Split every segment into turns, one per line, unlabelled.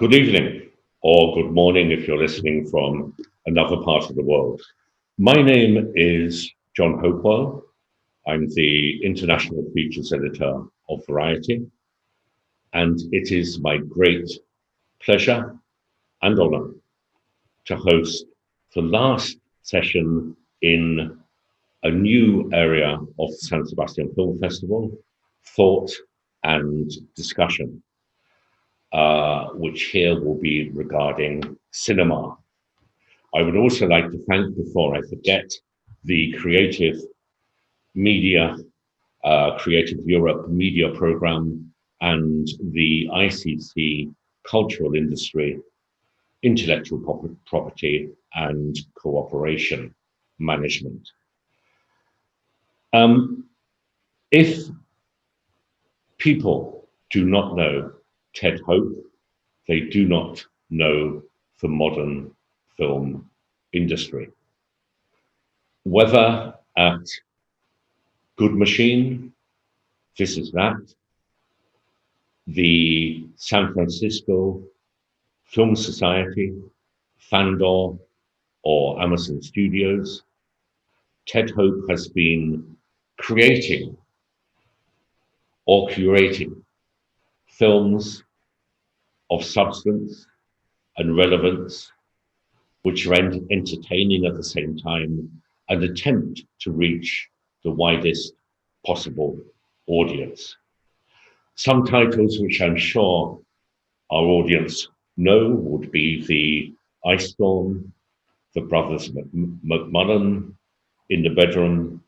Good evening, or good morning if you're listening from another part of the world. My name is John Hopewell. I'm the International Features Editor of Variety, and it is my great pleasure and honor to host the last session in a new area of the San Sebastian Film Festival, Thought and Discussion, which here will be regarding cinema. I would also like to thank, before I forget, the Creative Europe Media Program and the ICC Cultural Industry, Intellectual Property and Cooperation Management. If people do not know Ted Hope, they do not know the modern film industry. Whether at Good Machine, This Is That, the San Francisco Film Society, Fandor, or Amazon Studios, Ted Hope has been creating or curating films of substance and relevance, which are entertaining at the same time, and attempt to reach the widest possible audience. Some titles which I'm sure our audience know would be The Ice Storm, The Brothers McMullen, In the Bedroom,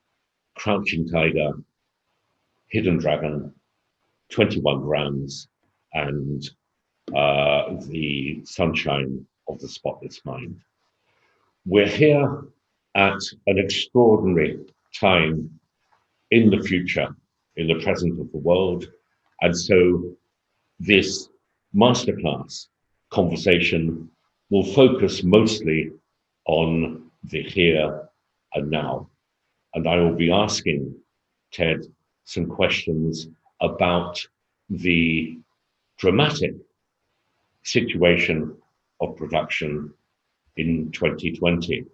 Crouching Tiger, Hidden Dragon, 21 Grams, and The Sunshine of the Spotless Mind. We're here at an extraordinary time in the future, in the present of the world, and so this masterclass conversation will focus mostly on the here and now. And I will be asking Ted some questions about the dramatic situation of production in 2020.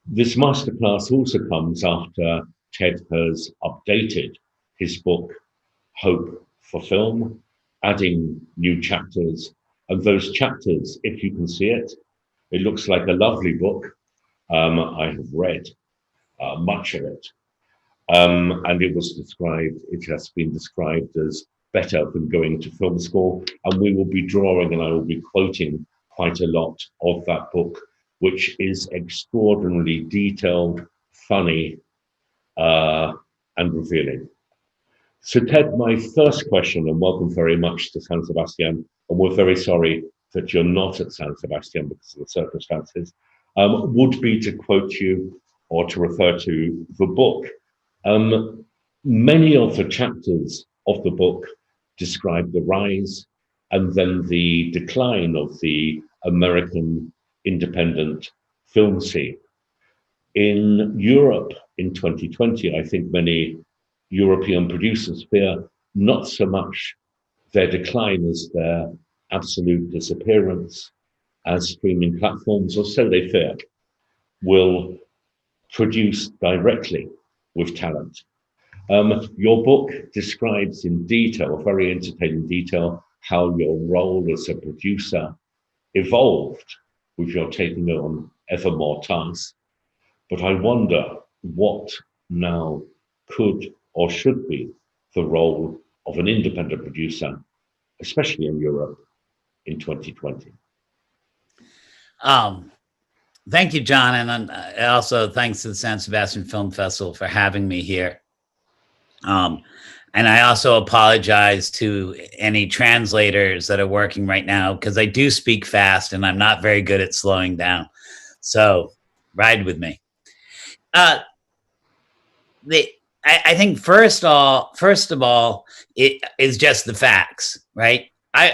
This masterclass also comes after Ted has updated his book, Hope for Film, adding new chapters. And those chapters, if you can see it, it looks like a lovely book. I have read much of it. And it has been described as better than going to film school. And we will be drawing, and I will be quoting quite a lot of that book, which is extraordinarily detailed, funny, and revealing. So Ted, my first question, and welcome very much to San Sebastian, and we're very sorry that you're not at San Sebastian because of the circumstances, would be to quote you or to refer to the book. Many of the chapters of the book describe the rise and then the decline of the American independent film scene. In Europe in 2020, I think many European producers fear not so much their decline as their absolute disappearance as streaming platforms, or so they fear, will produce directly with talent. Your book describes in detail, very entertaining detail, how your role as a producer evolved with your taking on ever more tasks. But I wonder what now could or should be the role of an independent producer, especially in Europe in 2020.
Thank you, John. And also thanks to the San Sebastian Film Festival for having me here. And I also apologize to any translators that are working right now, because I do speak fast and I'm not very good at slowing down. So ride with me. I think first of all, it is just the facts, right?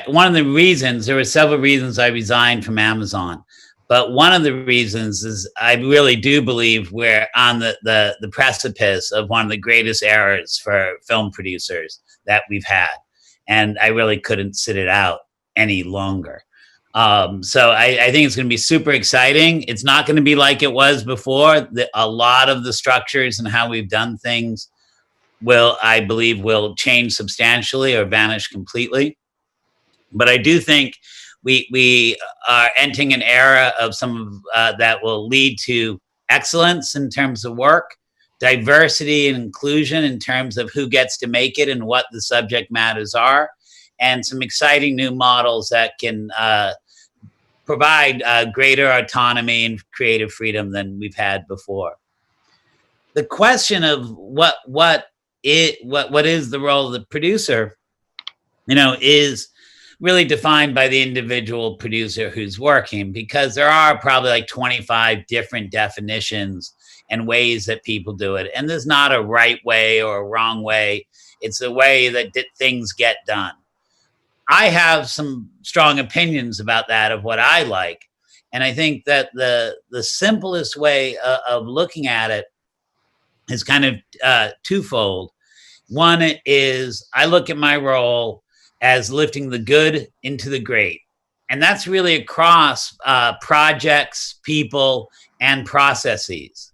One of the reasons, there were several reasons I resigned from Amazon, but one of the reasons is I really do believe we're on the precipice of one of the greatest eras for film producers that we've had. And I really couldn't sit it out any longer. So I think it's going to be super exciting. It's not going to be like it was before. A lot of the structures and how we've done things I believe, will change substantially or vanish completely. But I do think we are entering an era of some that will lead to excellence in terms of work, diversity and inclusion in terms of who gets to make it and what the subject matters are, and some exciting new models that can provide greater autonomy and creative freedom than we've had before. The question of what is the role of the producer, is really defined by the individual producer who's working, because there are probably like 25 different definitions and ways that people do it. And there's not a right way or a wrong way. It's a way that things get done. I have some strong opinions about that, of what I like. And I think that the simplest way of looking at it is kind of twofold. One is I look at my role as lifting the good into the great. And that's really across projects, people, and processes.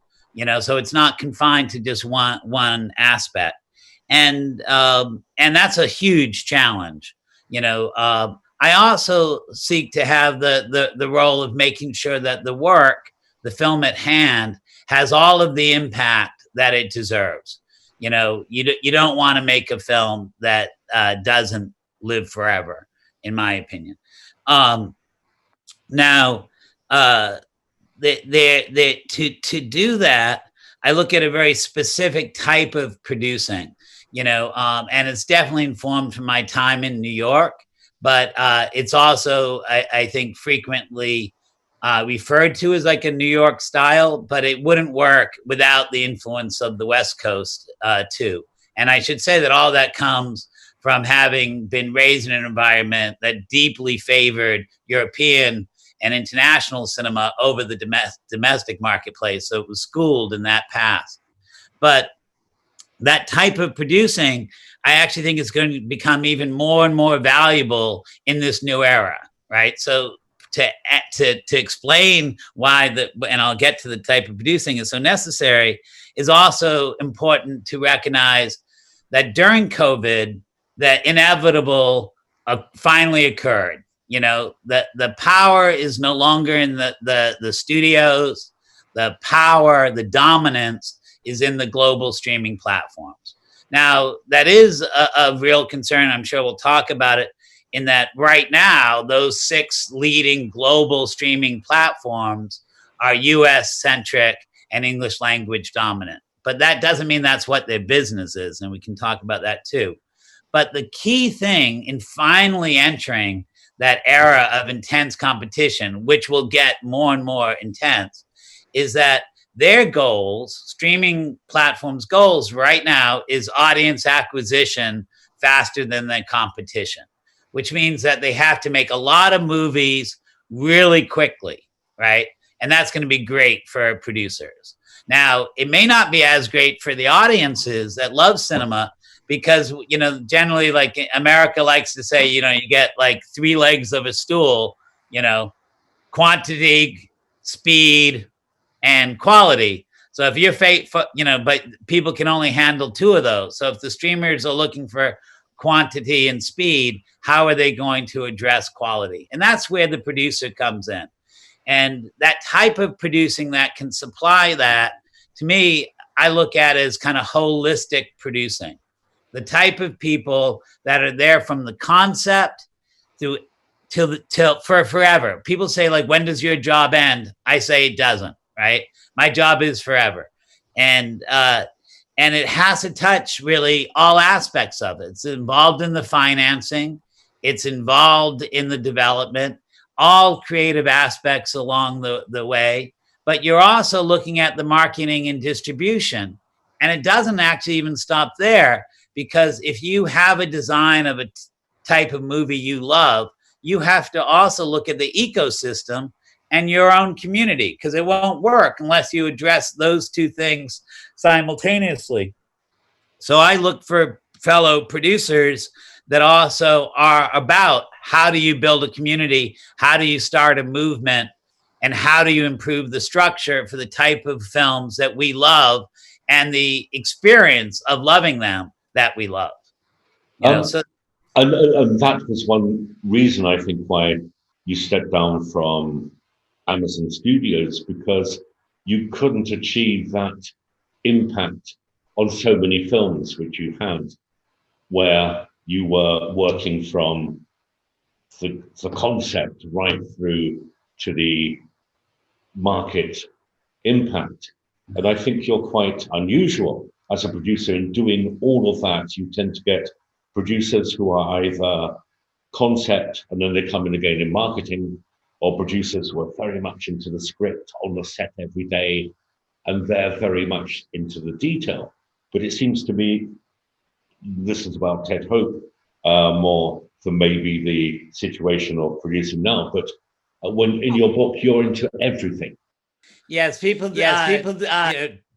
So it's not confined to just one aspect. And that's a huge challenge. I also seek to have the role of making sure that the work, the film at hand, has all of the impact that it deserves. You don't want to make a film that doesn't live forever, in my opinion. Now, to do that, I look at a very specific type of producing, and it's definitely informed from my time in New York, but it's also, I think, frequently referred to as like a New York style, but it wouldn't work without the influence of the West Coast too. And I should say that all that comes from having been raised in an environment that deeply favored European and international cinema over the domestic marketplace. So it was schooled in that past. But that type of producing, I actually think is going to become even more and more valuable in this new era, right? So to explain why and I'll get to the type of producing is so necessary, is also important to recognize that during COVID, that inevitable finally occurred. That the power is no longer in the studios. The power, the dominance is in the global streaming platforms. Now, that is a real concern. I'm sure we'll talk about it, in that right now, those 6 leading global streaming platforms are US-centric and English language dominant. But that doesn't mean that's what their business is, and we can talk about that too. But the key thing in finally entering that era of intense competition, which will get more and more intense, is that their goals, streaming platforms' goals right now, is audience acquisition faster than their competition, which means that they have to make a lot of movies really quickly, right? And that's going to be great for producers. Now, it may not be as great for the audiences that love cinema, because, generally, like America likes to say, you get like 3 legs of a stool, quantity, speed, and quality. So if you're but people can only handle 2 of those. So if the streamers are looking for quantity and speed, how are they going to address quality? And that's where the producer comes in. And that type of producing that can supply that, to me, I look at as kind of holistic producing. The type of people that are there from the concept till for forever. People say, like, when does your job end? I say it doesn't, right? My job is forever. And it has to touch really all aspects of it. It's involved in the financing. It's involved in the development, all creative aspects along the way. But you're also looking at the marketing and distribution. And it doesn't actually even stop there, because if you have a design of a type of movie you love, you have to also look at the ecosystem and your own community, because it won't work unless you address those 2 things simultaneously. So I look for fellow producers that also are about how do you build a community? How do you start a movement? And how do you improve the structure for the type of films that we love and the experience of loving them that we love? You know,
Um,
so
and that was one reason I think why you stepped down from Amazon Studios, because you couldn't achieve that impact on so many films which you had, where you were working from the concept right through to the market impact. And I think you're quite unusual as a producer in doing all of that. You tend to get producers who are either concept and then they come in again in marketing, or producers who are very much into the script on the set every day, and they're very much into the detail. But it seems to me this is about Ted Hope more than maybe the situation of producing now. But when in your book, you're into everything.
yes, people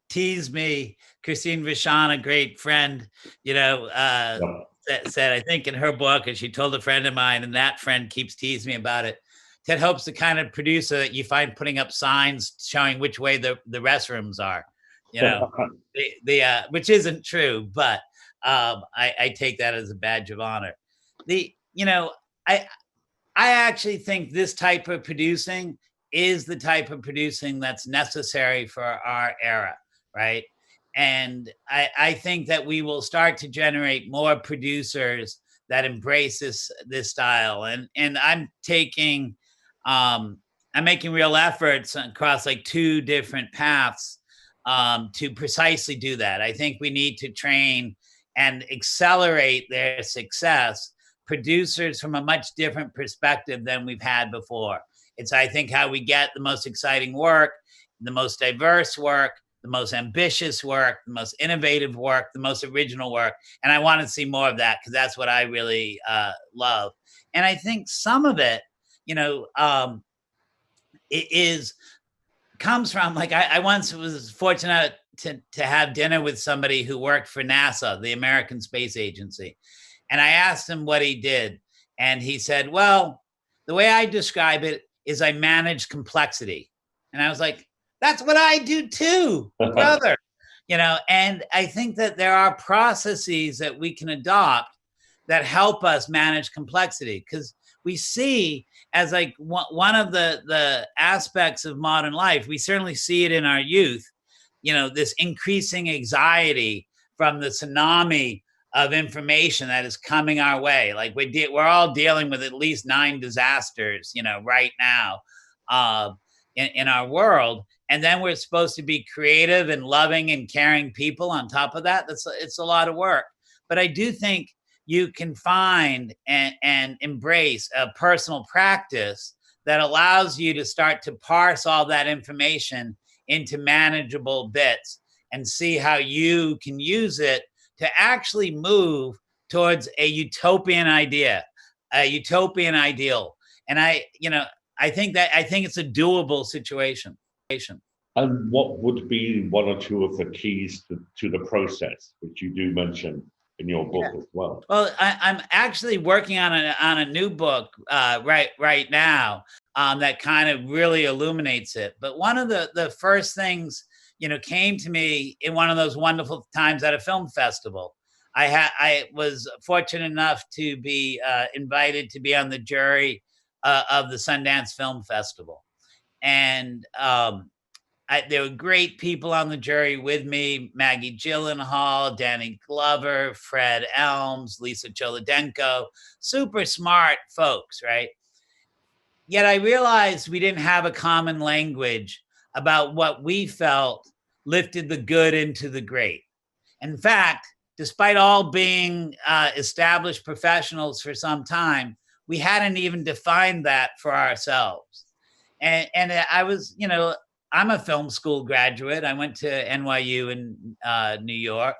tease me. Christine Vachon, a great friend,
Yeah.
said, I think in her book, and she told a friend of mine, and that friend keeps teasing me about it. Ted Hope's the kind of producer that you find putting up signs showing which way the restrooms are, which isn't true, but I take that as a badge of honor. I I actually think this type of producing is the type of producing that's necessary for our era, right? And I think that we will start to generate more producers that embrace this style. And I'm making real efforts across like two different paths to precisely do that. I think we need to train and accelerate their success producers from a much different perspective than we've had before. It's, I think, how we get the most exciting work, the most diverse work, the most ambitious work, the most innovative work, the most original work. And I want to see more of that because that's what I really love. And I think some of it, it is comes from like I once was fortunate to have dinner with somebody who worked for NASA, the American Space Agency. And I asked him what he did. And he said, well, the way I describe it is I manage complexity. And I was like, that's what I do too, brother. And I think that there are processes that we can adopt that help us manage complexity because we see as like one of the aspects of modern life, we certainly see it in our youth, this increasing anxiety from the tsunami of information that is coming our way. Like we're all dealing with at least 9 disasters, right now in our world. And then we're supposed to be creative and loving and caring people on top of that. It's a lot of work. But I do think you can find and embrace a personal practice that allows you to start to parse all that information into manageable bits and see how you can use it to actually move towards a utopian idea, a utopian ideal. And I think it's a doable situation.
And what would be one or two of the keys to the process, which you do mention in your book as well?
Well, I'm actually working on a new book right now that kind of really illuminates it. But one of the first things came to me in one of those wonderful times at a film festival. I was fortunate enough to be invited to be on the jury of the Sundance Film Festival, and there were great people on the jury with me: Maggie Gyllenhaal, Danny Glover, Fred Elms, Lisa Cholodenko, super smart folks, right? Yet I realized we didn't have a common language about what we felt lifted the good into the great. In fact, despite all being established professionals for some time, we hadn't even defined that for ourselves. And I was, I'm a film school graduate. I went to NYU in New York.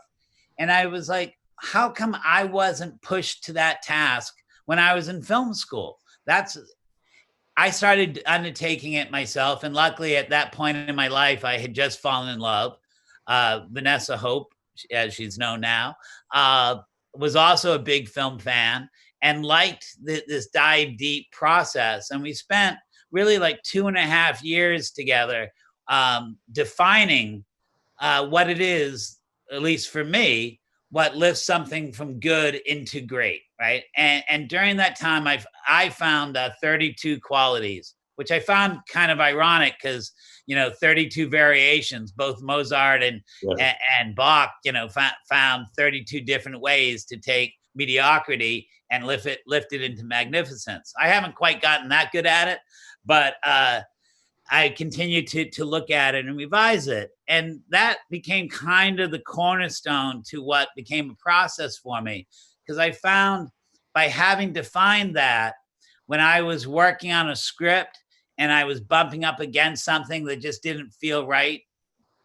And I was like, how come I wasn't pushed to that task when I was in film school? I started undertaking it myself. And luckily, at that point in my life, I had just fallen in love. Vanessa Hope, as she's known now, was also a big film fan. and liked this dive deep process. And we spent really like 2.5 years together, defining what it is, at least for me, what lifts something from good into great, right? And during that time, I found 32 qualities, which I found kind of ironic because 32 variations, both Mozart
Yes.
and Bach, found 32 different ways to take mediocrity and lift it into magnificence. I haven't quite gotten that good at it, but I continued to look at it and revise it. And that became kind of the cornerstone to what became a process for me. Because I found by having defined that, when I was working on a script and I was bumping up against something that just didn't feel right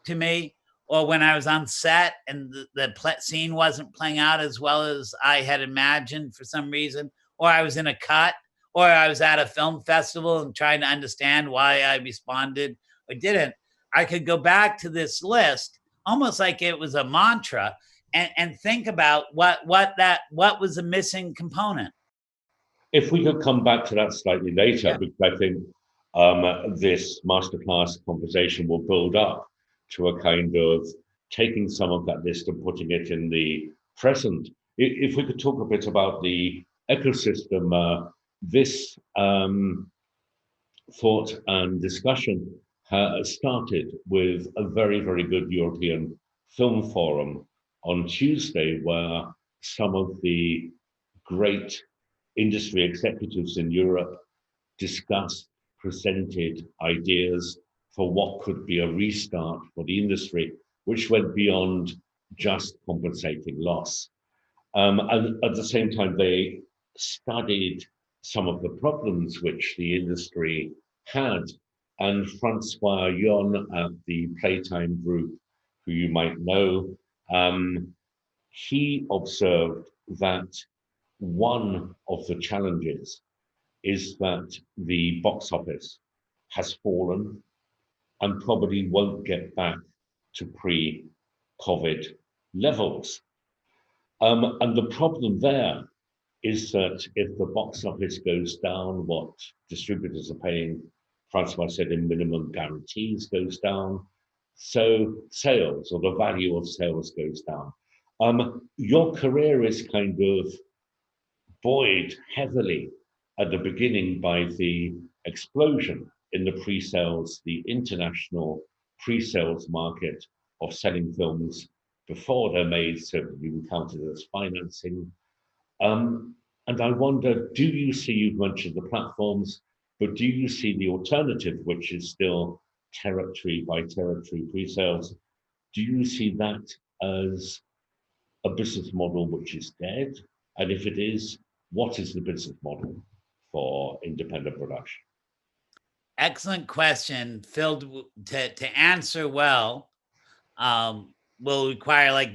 to me, or when I was on set and the scene wasn't playing out as well as I had imagined for some reason, or I was in a cut, or I was at a film festival and trying to understand why I responded or didn't, I could go back to this list almost like it was a mantra and think about what was a missing component.
If we could come back to that slightly later,
Yeah.
because I think this masterclass conversation will build up to a kind of taking some of that list and putting it in the present. If we could talk a bit about the ecosystem, this thought and discussion started with a very, very good European film forum on Tuesday, where some of the great industry executives in Europe discussed, presented ideas for what could be a restart for the industry, which went beyond just compensating loss. And at the same time, they studied some of the problems which the industry had. And Francois Yon at the Playtime Group, who you might know, he observed that one of the challenges is that the box office has fallen and probably won't get back to pre-COVID levels. And the problem there is that if the box office goes down, what distributors are paying, Francois said, in minimum guarantees goes down, so sales or the value of sales goes down. Your career is kind of buoyed heavily at the beginning by the explosion in the pre-sales, the international pre-sales market of selling films before they're made, so that you counted as financing. And I wonder, do you see, you've mentioned the platforms, but do you see the alternative, which is still territory by territory pre-sales? Do you see that as a business model which is dead? And if it is, what is the business model for independent production?
Excellent question, filled to answer well. Will require like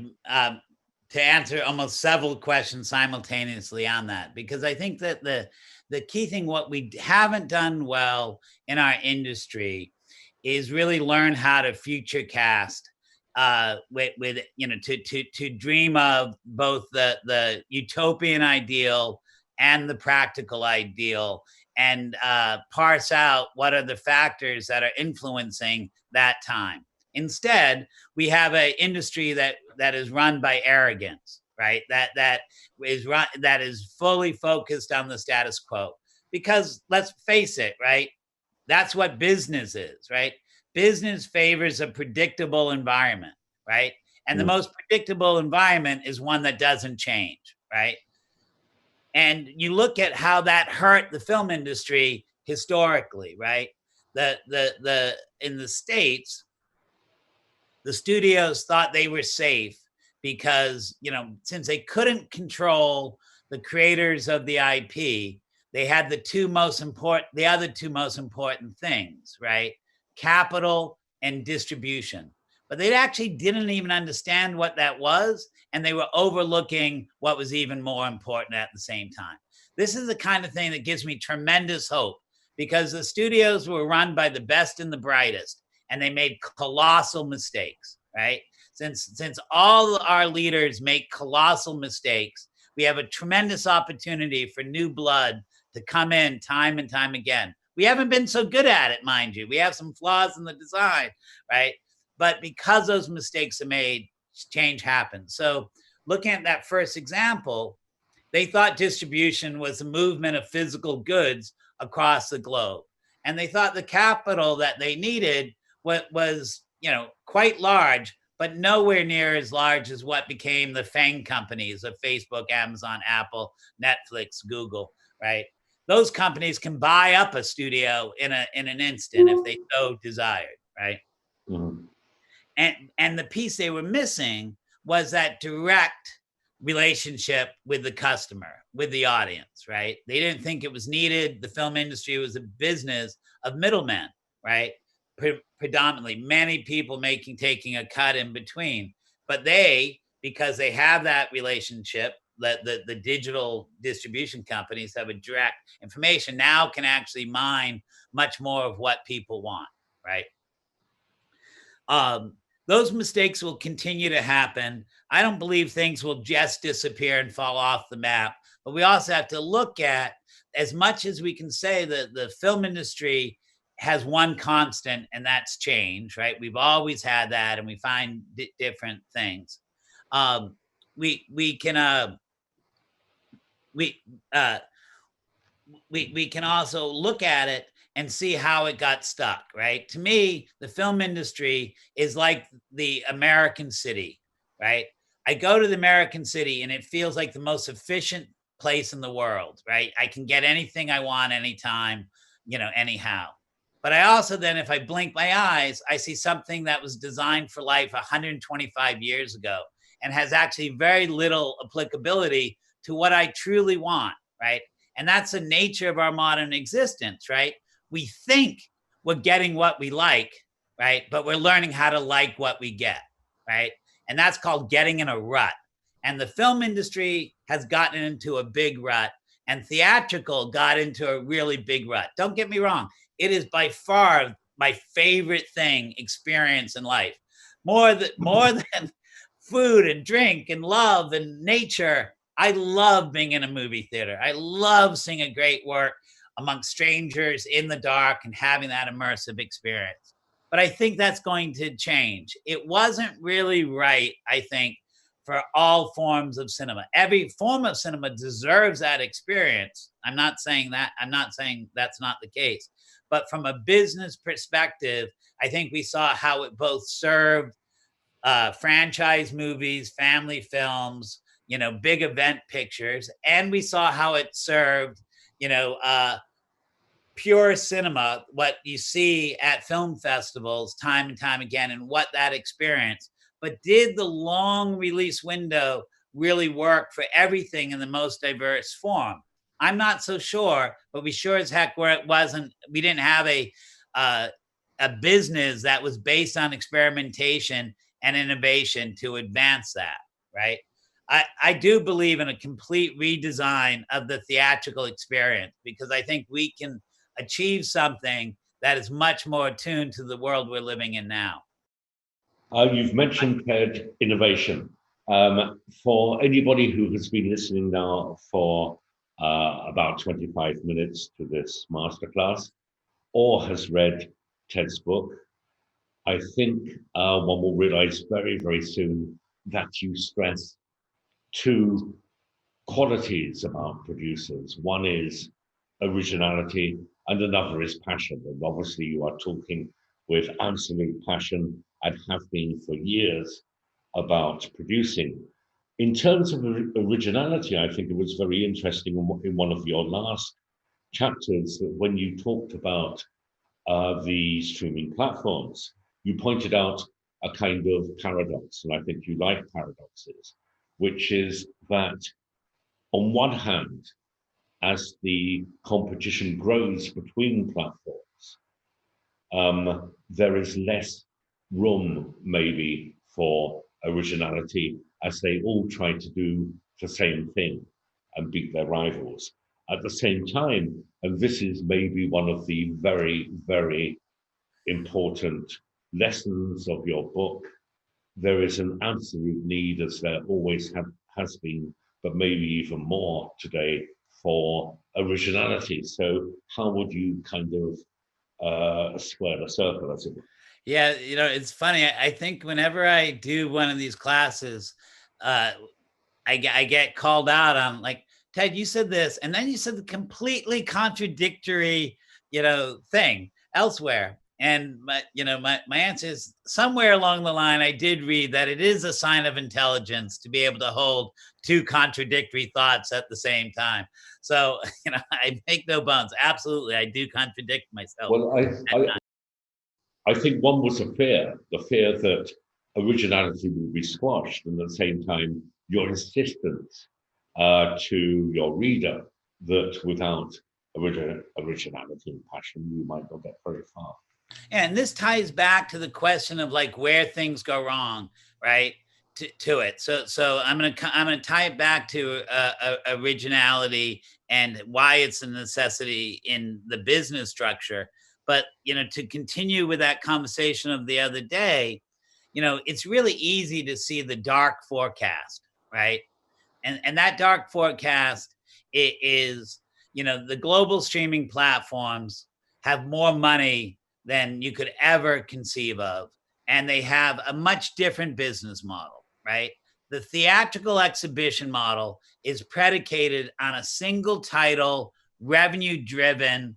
to answer almost several questions simultaneously on that, because I think that the key thing, what we haven't done well in our industry, is really learn how to future cast, with to dream of both the utopian ideal and the practical ideal, and parse out what are the factors that are influencing that time. Instead, we have an industry that is run by arrogance, right? That is fully focused on the status quo. Because let's face it, right? That's what business is, right? Business favors a predictable environment, right? And the
Mm.
most predictable environment is one that doesn't change, right? And you look at how that hurt the film industry historically, right? The in the States, the studios thought they were safe because, since they couldn't control the creators of the IP, they had the other two most important things, right? Capital and distribution. But they actually didn't even understand what that was, and they were overlooking what was even more important at the same time. This is the kind of thing that gives me tremendous hope, because the studios were run by the best and the brightest, and they made colossal mistakes, right? Since all our leaders make colossal mistakes, We have a tremendous opportunity for new blood to come in time and time again. We haven't been so good at it, mind you. We have some flaws in the design, right? But because those mistakes are made, change happens. So looking at that first example, they thought distribution was the movement of physical goods across the globe. And they thought the capital that they needed was quite large, but nowhere near as large as what became the FANG companies of Facebook, Amazon, Apple, Netflix, Google, right? Those companies can buy up a studio in an instant if they so desired, right?
Mhm.
And the piece they were missing was that direct relationship with the customer, with the audience, right? They didn't think it was needed. The film industry was a business of middlemen, right? Predominantly, many people taking a cut in between, but because they have that relationship, the digital distribution companies have a direct information, now can actually mine much more of what people want, right? Um, those mistakes will continue to happen. I don't believe things will just disappear and fall off the map, but we also have to look at, as much as we can say that the film industry has one constant, and that's change, right? We've always had that, and we find different things. Um, we can we uh, we can also look at it and see how it got stuck, right? To me, the film industry is like the American city, right? I go to the American city and it feels like the most efficient place in the world, right? I can get anything I want anytime, anyhow. But I also then, if I blink my eyes, I see something that was designed for life 125 years ago and has actually very little applicability to what I truly want, right? And that's the nature of our modern existence, right? We think we're getting what we like, right? But we're learning how to like what we get, right? And that's called getting in a rut. And the film industry has gotten into a big rut, and theatrical got into a really big rut. Don't get me wrong. It is by far my favorite experience in life. More than food and drink and love and nature. I love being in a movie theater. I love seeing a great work amongst strangers in the dark and having that immersive experience. But I think that's going to change. It wasn't really right, I think, for all forms of cinema. Every form of cinema deserves that experience. I'm not saying that. I'm not saying that's not the case. But from a business perspective, I think we saw how it both served franchise movies, family films, big event pictures, and we saw how it served, pure cinema, what you see at film festivals time and time again, and what that experience. But did the long release window really work for everything in the most diverse form? I'm not so sure, but we sure as heck where it wasn't. We didn't have uh, a business that was based on experimentation and innovation to advance that, right? I do believe in a complete redesign of the theatrical experience because I think we can achieve something that is much more attuned to the world we're living in now.
You've mentioned Ted innovation. For anybody who has been listening now for about 25 minutes to this masterclass or has read Ted's book, I think one will realize very, very soon that you stress two qualities about producers. One is originality, and another is passion. And obviously, you are talking with absolute passion and have been for years about producing. In terms of originality, I think it was very interesting in one of your last chapters that when you talked about the streaming platforms, you pointed out a kind of paradox, and I think you like paradoxes, which is that on one hand, as the competition grows between platforms, there is less room maybe for originality as they all try to do the same thing and beat their rivals. At the same time, and this is maybe one of the very, very important lessons of your book, there is an absolute need, as there always has been, but maybe even more today for originality. So how would you kind of square the circle, as it were?
Yeah, it's funny. I think whenever I do one of these classes, uh, I get called out on like, Ted, you said this, and then you said the completely contradictory, thing elsewhere. And my answer is somewhere along the line, I did read that it is a sign of intelligence to be able to hold two contradictory thoughts at the same time. So, I make no bones. Absolutely, I do contradict myself.
Well, I think one was the fear that originality will be squashed, and at the same time, your insistence to your reader that without originality and passion, you might not get very far.
And this ties back to the question of like where things go wrong, right? To it. So I'm gonna tie it back to originality and why it's a necessity in the business structure. But to continue with that conversation of the other day, it's really easy to see the dark forecast, right? And that dark forecast is the global streaming platforms have more money than you could ever conceive of, and they have a much different business model, right? The theatrical exhibition model is predicated on a single title, revenue driven,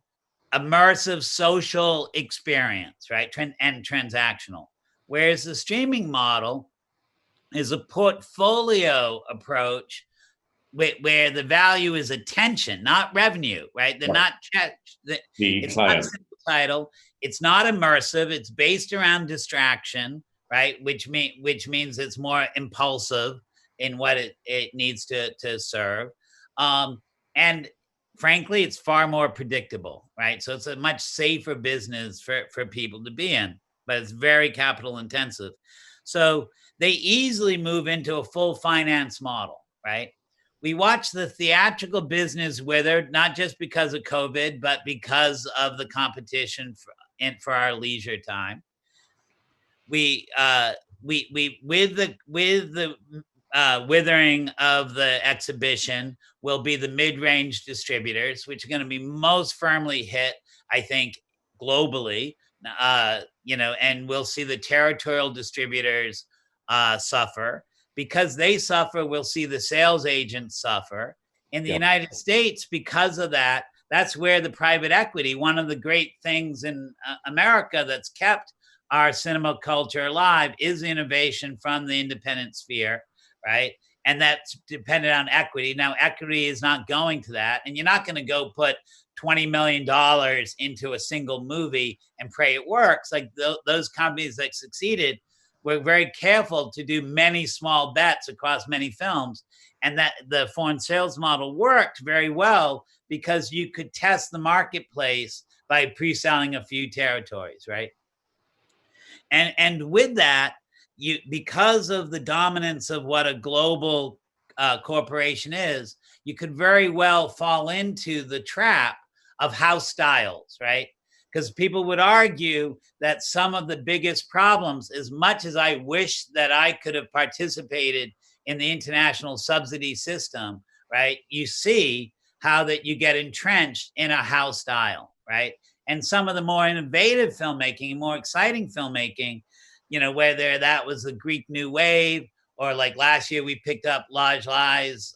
immersive social experience, right? And transactional. Whereas the streaming model is a portfolio approach where the value is attention, not revenue, right? They're
Right.
not
The
it's not a
client.
single title. It's not immersive. It's based around distraction, right? Which means it's more impulsive in what it needs to serve. And frankly, it's far more predictable, right? So it's a much safer business for people to be in, but it's very capital intensive. So they easily move into a full finance model, right? We watch the theatrical business wither, not just because of COVID, but because of the competition for our leisure time. We with the withering of the exhibition will be the mid-range distributors, which are going to be most firmly hit, I think, globally. And we'll see the territorial distributors suffer. Because they suffer, we'll see the sales agents suffer. In the
Yeah.
United States, because of that, that's where the private equity, one of the great things in America that's kept our cinema culture alive, is innovation from the independent sphere, right? And that's dependent on equity. Now, equity is not going to that, and you're not going to go put $20 million into a single movie and pray it works. Like those companies that succeeded were very careful to do many small bets across many films. And that the foreign sales model worked very well because you could test the marketplace by pre-selling a few territories, right? And with that, because of the dominance of what a global corporation is, you could very well fall into the trap of house styles, right? Because people would argue that some of the biggest problems, as much as I wish that I could have participated in the international subsidy system, right? You see how that you get entrenched in a house style, right? And some of the more innovative filmmaking, more exciting filmmaking, whether that was the Greek New Wave, or like last year we picked up Lajlai's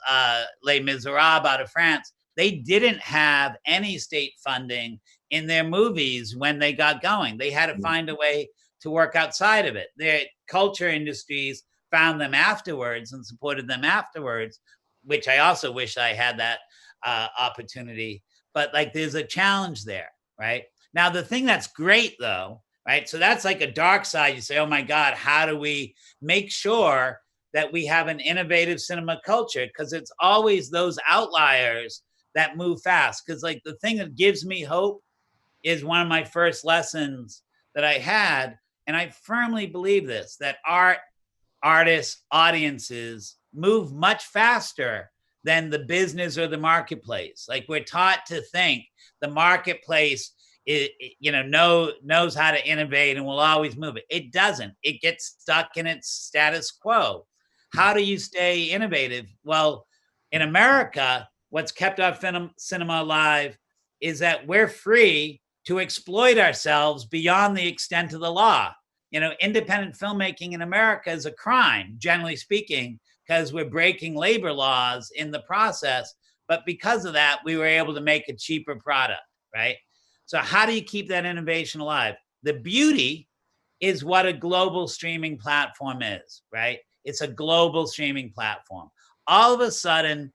Les Miserables out of France. They didn't have any state funding in their movies when they got going. They had to find a way to work outside of it. Their culture industries found them afterwards and supported them afterwards, which I also wish I had that opportunity. But like, there's a challenge there, right? Now, the thing that's great though, right? So that's like a dark side. You say, oh my God, how do we make sure that we have an innovative cinema culture? Because it's always those outliers that move fast. Because like the thing that gives me hope is one of my first lessons that I had. And I firmly believe this, that artists, audiences move much faster than the business or the marketplace. Like, we're taught to think the marketplace knows how to innovate and will always move it. It doesn't. It gets stuck in its status quo. How do you stay innovative? Well, In America, what's kept our cinema alive is that we're free to exploit ourselves beyond the extent of the law. Independent filmmaking in America is a crime, generally speaking, because we're breaking labor laws in the process. But because of that, we were able to make a cheaper product, right? So how do you keep that innovation alive? The beauty is what a global streaming platform is, right? It's a global streaming platform. All of a sudden,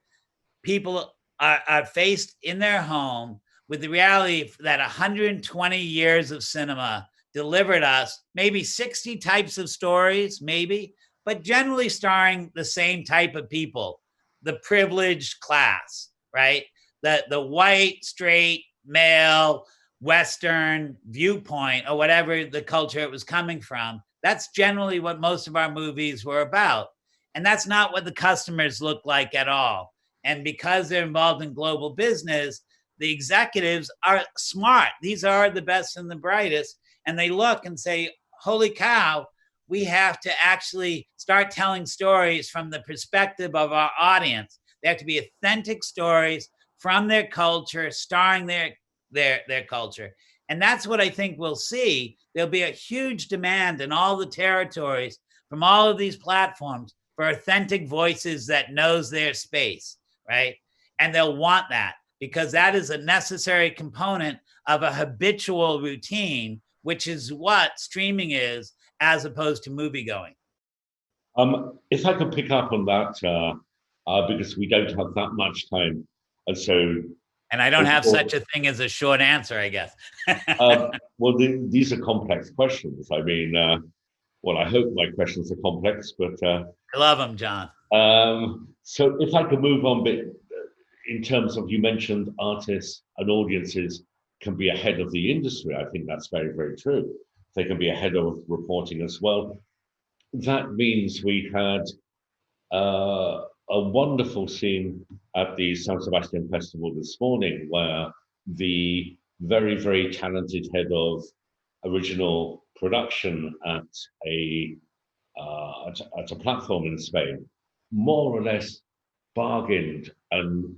people are faced in their home with the reality that 120 years of cinema delivered us maybe 60 types of stories, maybe, but generally starring the same type of people, the privileged class, right? The white, straight, male, Western viewpoint, or whatever the culture it was coming from. That's generally what most of our movies were about. And that's not what the customers look like at all. And because they're involved in global business, the executives are smart. These are the best and the brightest. And they look and say, holy cow, we have to actually start telling stories from the perspective of our audience. They have to be authentic stories from their culture, starring their culture. And that's what I think we'll see. There'll be a huge demand in all the territories from all of these platforms for authentic voices that knows their space, right? And they'll want that because that is a necessary component of a habitual routine, which is what streaming is as opposed to movie going.
If I can pick up on that, because we don't have that much time, and so
and I don't have such a thing as a short answer, I guess.
Well, these are complex questions. I mean, well, I hope my questions are complex, but
I love them, John.
So if I could move on a bit in terms of, you mentioned artists and audiences can be ahead of the industry. I think that's very, very true. They can be ahead of reporting as well. That means we had a wonderful scene at the San Sebastian Festival this morning where the very, very talented head of original production at a platform in Spain more or less bargained and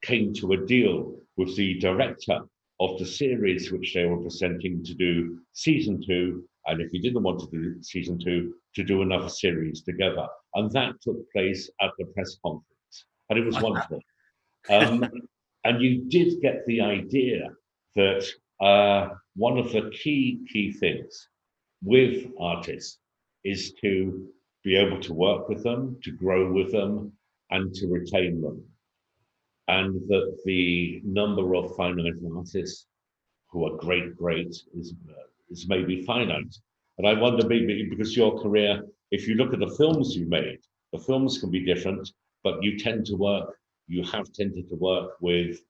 came to a deal with the director of the series which they were presenting to do season 2, and if he didn't want to do season 2, to do another series together. And that took place at the press conference, and it was wonderful. And you did get the idea that one of the key things with artists is to be able to work with them, to grow with them, and to retain them. And that the number of finite artists who are great is maybe finite. And I wonder, maybe because your career, if you look at the films you made, the films can be different, but you have tended to work with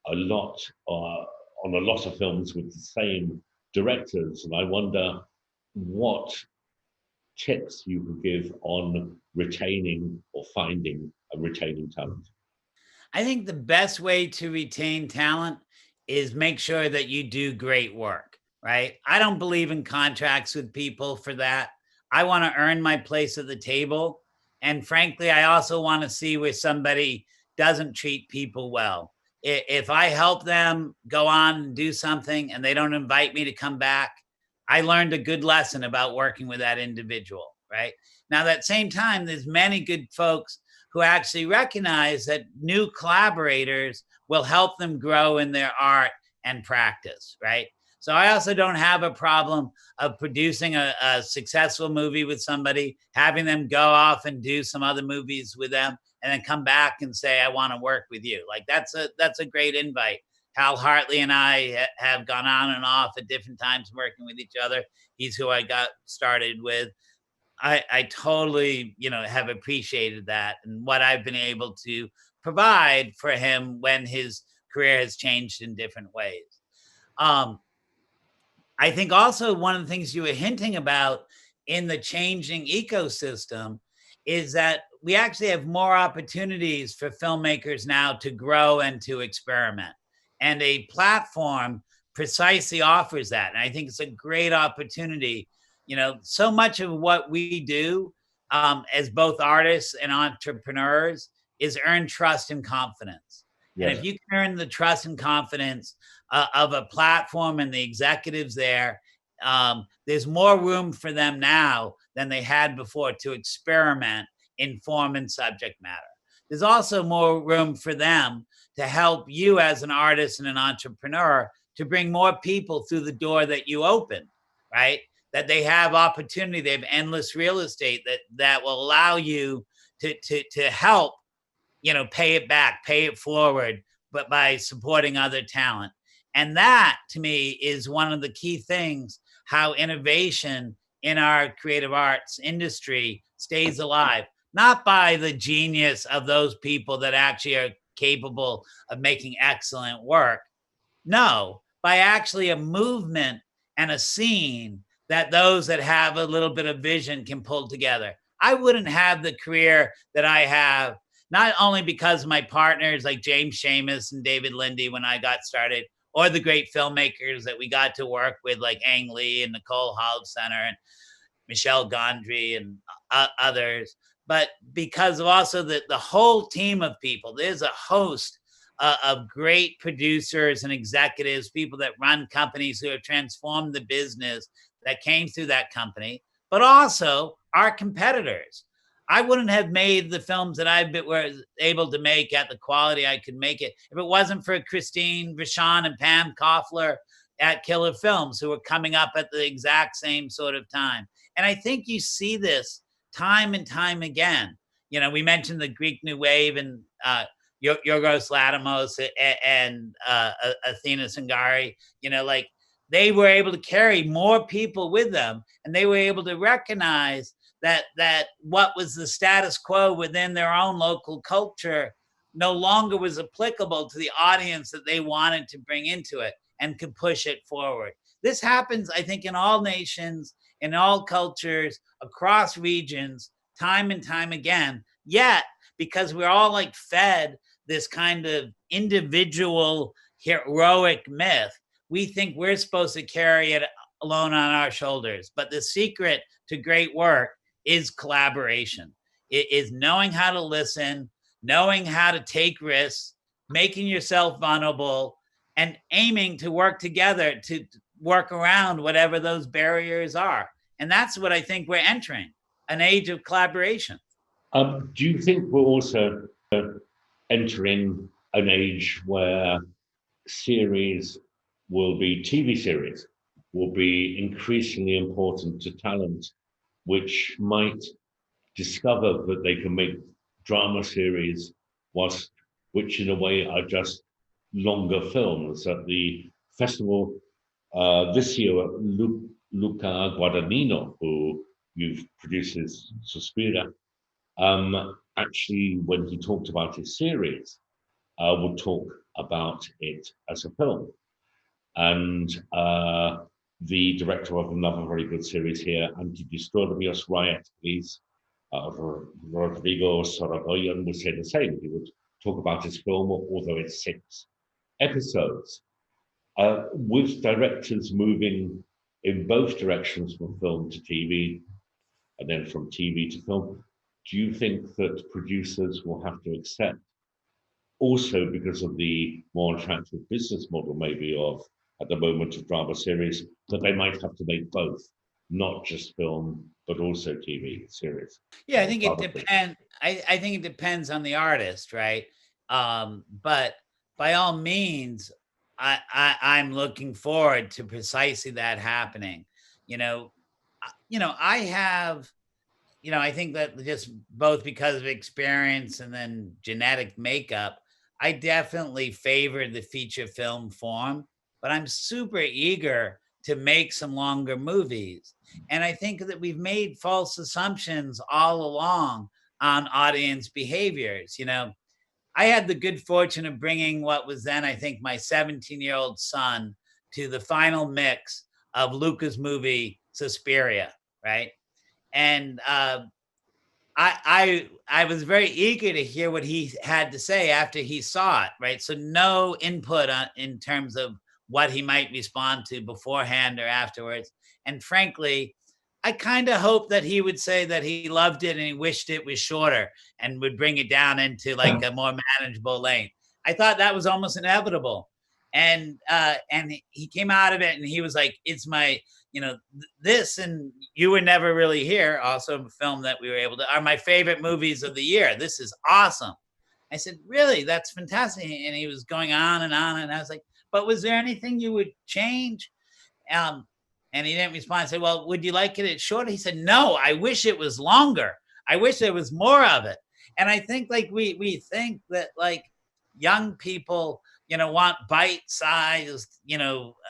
a lot, on a lot of films with the same directors. And I wonder what tips you could give on retaining or finding and retaining talent.
I think the best way to retain talent is make sure that you do great work, right? I don't believe in contracts with people for that. I want to earn my place at the table. And frankly, I also want to see where somebody doesn't treat people well. If I help them go on and do something and they don't invite me to come back, I learned a good lesson about working with that individual, right? Now, at that same time, there's many good folks who actually recognize that new collaborators will help them grow in their art and practice, right? So I also don't have a problem of producing a successful movie with somebody, having them go off and do some other movies with them, and then come back and say, I want to work with you. Like that's a great invite. Hal Hartley and I have gone on and off at different times working with each other. He's who I got started with. I totally, have appreciated that and what I've been able to provide for him when his career has changed in different ways. I think also one of the things you were hinting about in the changing ecosystem is that we actually have more opportunities for filmmakers now to grow and to experiment. And a platform precisely offers that. And I think it's a great opportunity. So much of what we do as both artists and entrepreneurs is earn trust and confidence. And
Yes.
if you can earn the trust and confidence of a platform and the executives there, there's more room for them now than they had before to experiment in form and subject matter. There's also more room for them to help you as an artist and an entrepreneur to bring more people through the door that you open, right? That they have opportunity, they have endless real estate that will allow you to help, pay it back, pay it forward, but by supporting other talent. And that to me is one of the key things, how innovation in our creative arts industry stays alive, not by the genius of those people that actually are capable of making excellent work. No, by actually a movement and a scene that those that have a little bit of vision can pull together. I wouldn't have the career that I have, not only because of my partners like James Seamus and David Lindy when I got started, or the great filmmakers that we got to work with like Ang Lee and Nicole Center and Michel Gondry and others, but because of also the whole team of people. There's a host of great producers and executives, people that run companies who have transformed the business that came through that company, but also our competitors. I wouldn't have made the films that was able to make at the quality I could make it if it wasn't for Christine Vachon and Pam Koffler at Killer Films, who were coming up at the exact same sort of time. And I think you see this time and time again. We mentioned the Greek New Wave and Yorgos Lanthimos and Athena Sangari. Like they were able to carry more people with them, and they were able to recognize that what was the status quo within their own local culture no longer was applicable to the audience that they wanted to bring into it and could push it forward. This happens, I think, in all nations, in all cultures, across regions, time and time again. Yet, because we're all like fed this kind of individual heroic myth, we think we're supposed to carry it alone on our shoulders. But the secret to great work is collaboration. It is knowing how to listen, knowing how to take risks, making yourself vulnerable, and aiming to work together to work around whatever those barriers are. And that's what I think we're entering, an age of collaboration.
Do you think we're also entering an age where TV series will be increasingly important to talent, which might discover that they can make drama series, which in a way are just longer films. At the festival this year, Luca Guadagnino, who you've produces Suspira, actually, when he talked about his series, would talk about it as a film. And the director of another very good series here, Antidisturbios Riot, please, Rodrigo Sorogoyen, would say the same. He would talk about his film, although it's 6 episodes. With directors moving in both directions from film to TV, and then from TV to film, do you think that producers will have to accept, also because of the more attractive business model maybe of at the moment of drama series, that they might have to make both, not just film but also TV series?
Yeah, I think it depends. I think it depends on the artist, right? But by all means, I'm looking forward to precisely that happening. I have, I think that just both because of experience and then genetic makeup, I definitely favor the feature film form, but I'm super eager to make some longer movies. And I think that we've made false assumptions all along on audience behaviors. I had the good fortune of bringing what was then, I think, my 17-year-old son to the final mix of Luca's movie Suspiria, right? And I was very eager to hear what he had to say after he saw it, right? So no input in terms of what he might respond to beforehand or afterwards. And frankly, I kind of hoped that he would say that he loved it and he wished it was shorter and would bring it down into like a more manageable length. I thought that was almost inevitable. And he came out of it and he was like, it's my, this and You Were Never Really Here, also a film that we were able to, are my favorite movies of the year. This is awesome. I said, really? That's fantastic. And he was going on. And I was like, but was there anything you would change? Um, and he didn't respond. I said, well, would you like it shorter? He said, no, I wish it was longer. I wish there was more of it. And I think like we think that like young people, want bite-sized,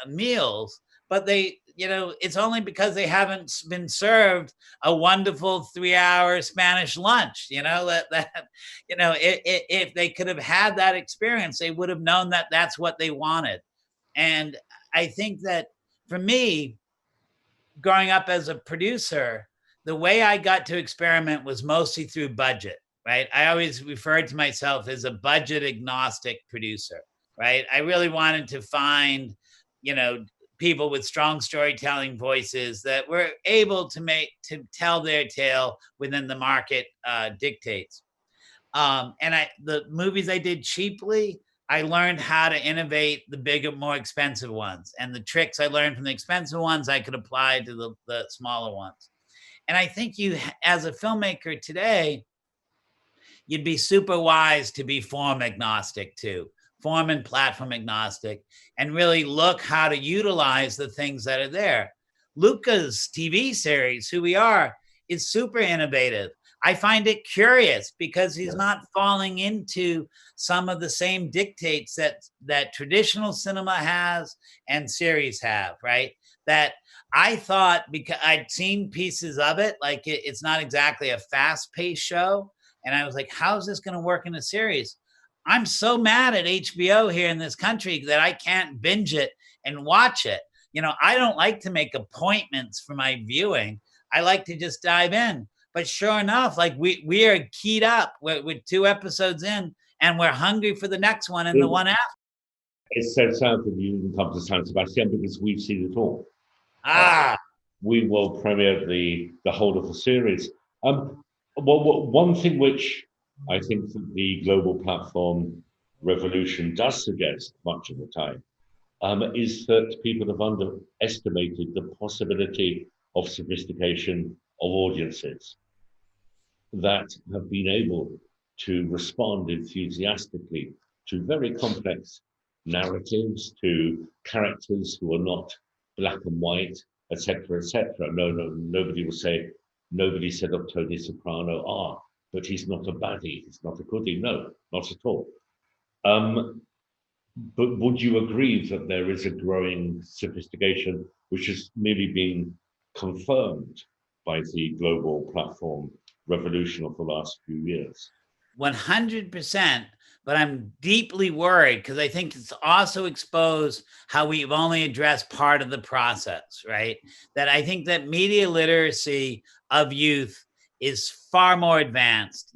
meals, but they, it's only because they haven't been served a wonderful 3-hour Spanish lunch, if they could have had that experience, they would have known that that's what they wanted. And I think that for me, growing up as a producer, the way I got to experiment was mostly through budget, right? I always referred to myself as a budget agnostic producer, right? I really wanted to find, people with strong storytelling voices that were able to tell their tale within the market dictates. And the movies I did cheaply, I learned how to innovate the bigger, more expensive ones. And the tricks I learned from the expensive ones, I could apply to the smaller ones. And I think as a filmmaker today, you'd be super wise to be form agnostic too, form and platform agnostic, and really look how to utilize the things that are there. Luca's TV series, Who We Are, is super innovative. I find it curious because he's not falling into some of the same dictates that traditional cinema has and series have, right? That I thought, because I'd seen pieces of it, like it's not exactly a fast-paced show. And I was like, how's this going to work in a series? I'm so mad at HBO here in this country that I can't binge it and watch it. I don't like to make appointments for my viewing. I like to just dive in. But sure enough, like we are keyed up with 2 episodes in, and we're hungry for the next one and the one after.
It's so sad that you didn't come to San Sebastian because we've seen it all. We will premiere the whole of the series. One thing which I think that the global platform revolution does suggest much of the time is that people have underestimated the possibility of sophistication of audiences that have been able to respond enthusiastically to very complex narratives, to characters who are not black and white, etc., etc. No, nobody will say, nobody said of Tony Soprano, but he's not a baddie, he's not a goodie. No, not at all. But would you agree that there is a growing sophistication which has merely been confirmed by the global platform revolution of the last few years?
100%. But I'm deeply worried because I think it's also exposed how we've only addressed part of the process, right? That I think that media literacy of youth is far more advanced,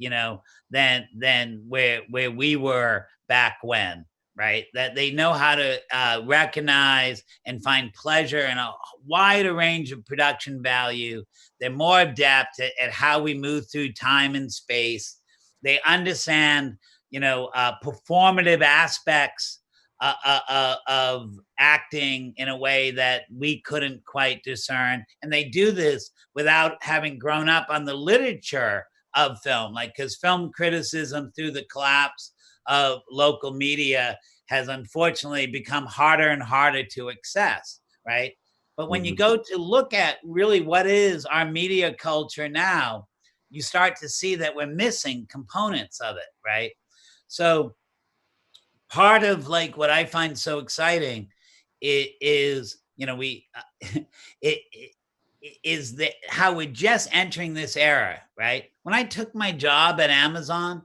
than where we were back when, right? That they know how to recognize and find pleasure in a wider range of production value. They're more adept at how we move through time and space. They understand, performative aspects of acting in a way that we couldn't quite discern. And they do this without having grown up on the literature of film, because film criticism through the collapse of local media has unfortunately become harder and harder to access, right? But when you go to look at really what is our media culture now, you start to see that we're missing components of it, right? So part of like what I find so exciting is, is that how we're just entering this era, right? When I took my job at Amazon,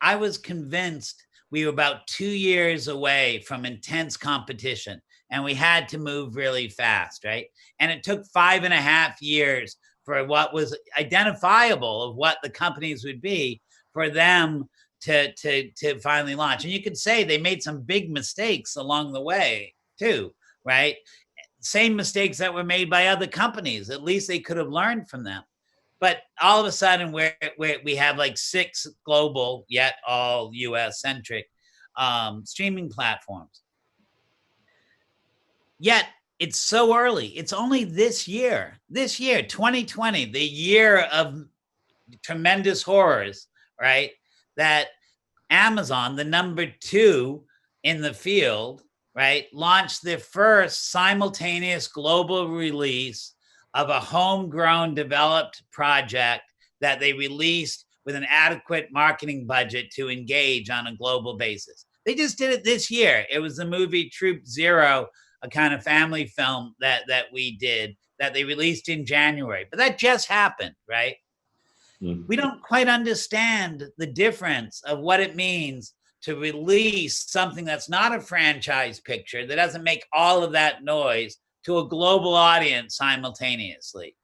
I was convinced we were about 2 years away from intense competition and we had to move really fast, right? And it took 5.5 years for what was identifiable of what the companies would be for them to finally launch. And you could say they made some big mistakes along the way too, right? same mistakes that were made by other companies. At least they could have learned from them. But all of a sudden, we have like 6 global, yet all US centric streaming platforms. Yet it's so early. It's only this year, 2020, the year of tremendous horrors, right? That Amazon, the number 2 in the field, right, launched their first simultaneous global release of a homegrown developed project that they released with an adequate marketing budget to engage on a global basis. They just did it this year. It was the movie Troop Zero, a kind of family film that we did that they released in January. But that just happened, right? We don't quite understand the difference of what it means to release something that's not a franchise picture, that doesn't make all of that noise, to a global audience simultaneously.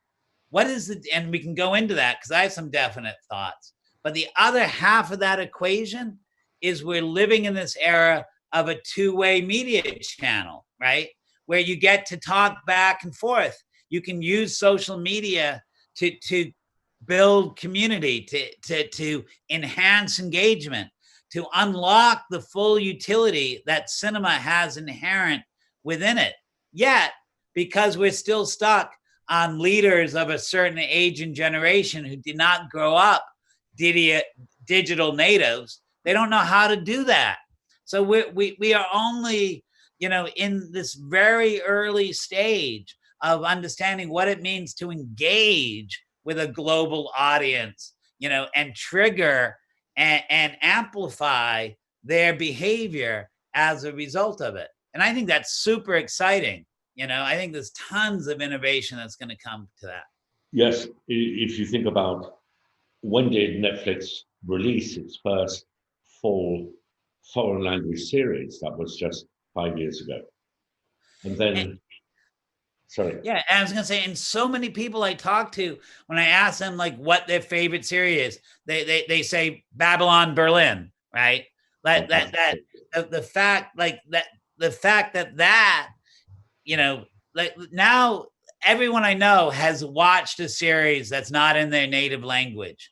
What is it? And we can go into that because I have some definite thoughts. But the other half of that equation is we're living in this era of a two-way media channel, right? Where you get to talk back and forth. You can use social media to build community, to enhance engagement, to unlock the full utility that cinema has inherent within it. Yet, because we're still stuck on leaders of a certain age and generation who did not grow up digital natives, they don't know how to do that. So we are only, in this very early stage of understanding what it means to engage with a global audience, and trigger and amplify their behavior as a result of it. And I think that's super exciting. I think there's tons of innovation that's going to come to that.
Yes, if you think about when did Netflix release its first full foreign language series? That was just 5 years ago. And then, sorry.
Yeah, and I was going to say, and so many people I talk to, when I ask them like what their favorite series is, they say Babylon Berlin, right? The fact that like now everyone I know has watched a series that's not in their native language.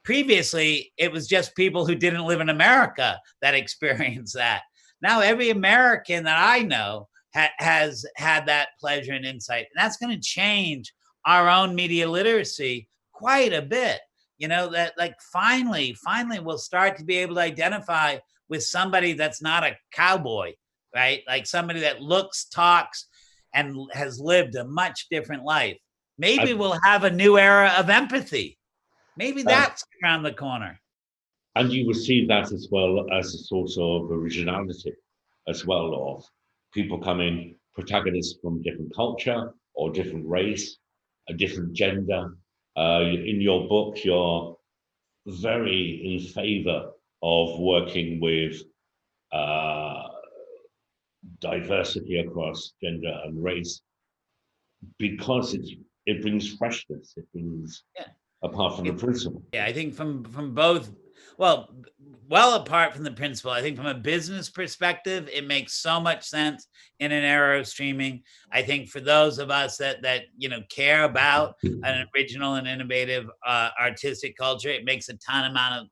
Previously, it was just people who didn't live in America that experienced that. Now every American that I know has had that pleasure and insight. And that's going to change our own media literacy quite a bit. That like finally we'll start to be able to identify with somebody that's not a cowboy, right? Like somebody that looks, talks, and has lived a much different life. Maybe we'll have a new era of empathy. Maybe that's around the corner.
And you will see that as well as a source of originality as well, of people coming, protagonists from different culture or different race, a different gender. In your book, you're very in favor of working with diversity across gender and race because it brings freshness. It brings, apart from the principle.
Yeah, I think from both, well apart from the principle, I think from a business perspective, it makes so much sense in an era of streaming. I think for those of us that care about an original and innovative artistic culture, it makes a ton amount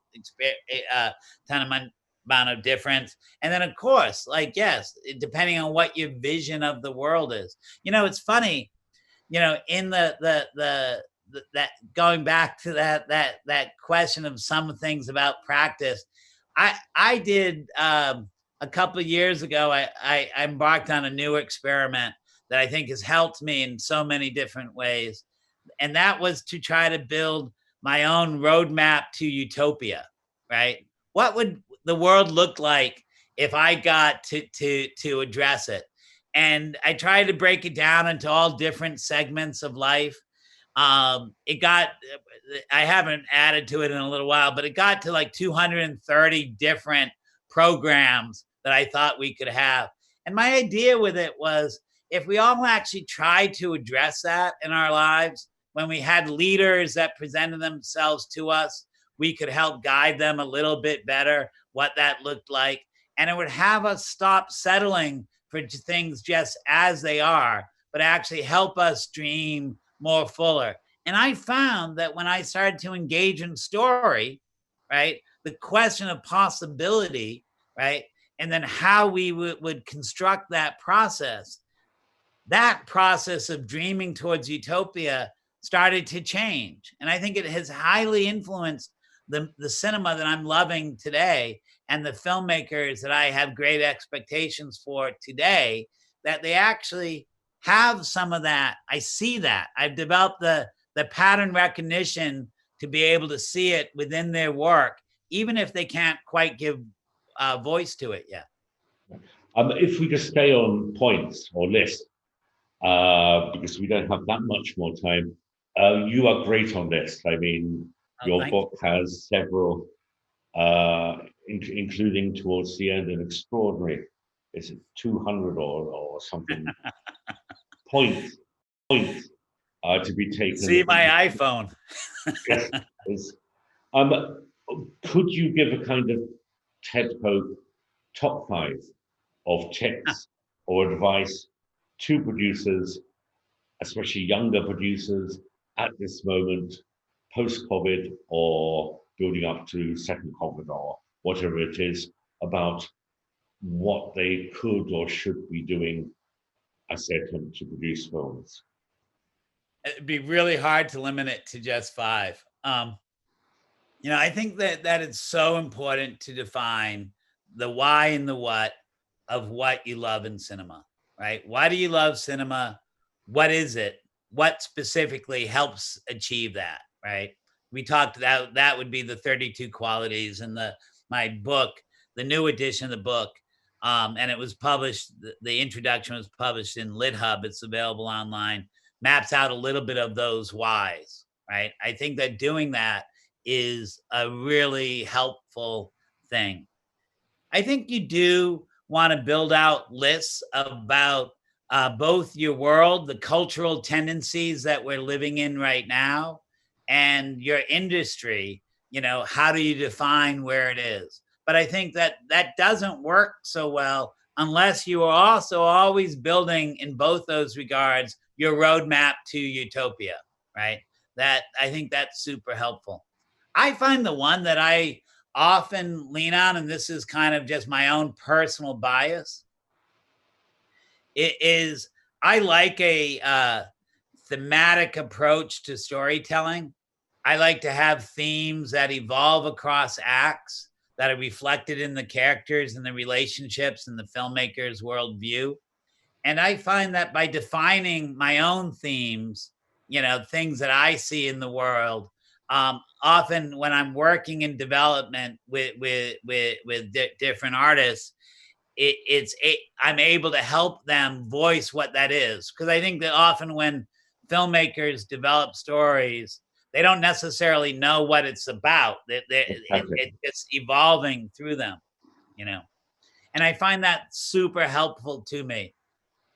of difference. And then of course, like, yes, depending on what your vision of the world is. It's funny, in that going back to that question of some things about practice, I did a couple of years ago. I embarked on a new experiment that I think has helped me in so many different ways, and that was to try to build my own roadmap to utopia. Right? What would the world look like if I got to address it? And I tried to break it down into all different segments of life. I haven't added to it in a little while, but it got to like 230 different programs that I thought we could have. And my idea with it was, if we all actually tried to address that in our lives, when we had leaders that presented themselves to us, we could help guide them a little bit better, what that looked like. And it would have us stop settling for things just as they are, but actually help us dream more fuller. And I found that when I started to engage in story, right, the question of possibility, right, and then how we would construct that process of dreaming towards utopia started to change. And I think it has highly influenced the cinema that I'm loving today and the filmmakers that I have great expectations for today, that they actually have some of that. I see that. I've developed the pattern recognition to be able to see it within their work, even if they can't quite give voice to it yet.
If we just stay on points or lists, because we don't have that much more time, you are great on this. I mean, your book has several, including towards the end, an extraordinary, is it 200 or something, points to be taken.
See my iPhone.
Yes. Could you give a kind of Ted Hope top 5 of tips or advice to producers, especially younger producers at this moment, post-COVID or building up to second COVID or whatever it is, about what they could or should be doing as they attempt to produce films?
It'd be really hard to limit it to just 5. I think that it's so important to define the why and the what of what you love in cinema, right? Why do you love cinema? What is it? What specifically helps achieve that, right? We talked about that would be the 32 qualities in my book, the new edition of the book. And it was published, the introduction was published in LitHub. It's available online, maps out a little bit of those whys, right? I think that doing that is a really helpful thing. I think you do want to build out lists about both your world, the cultural tendencies that we're living in right now, and your industry. How do you define where it is? But I think that doesn't work so well unless you are also always building in both those regards your roadmap to utopia, right? I think that's super helpful. I find the one that I often lean on, and this is kind of just my own personal bias, it is I like a thematic approach to storytelling. I like to have themes that evolve across acts that are reflected in the characters and the relationships and the filmmaker's worldview. And I find that by defining my own themes, things that I see in the world, often when I'm working in development with different artists, I'm able to help them voice what that is. Because I think that often when filmmakers develop stories, they don't necessarily know what it's about. It's evolving through them, and I find that super helpful to me.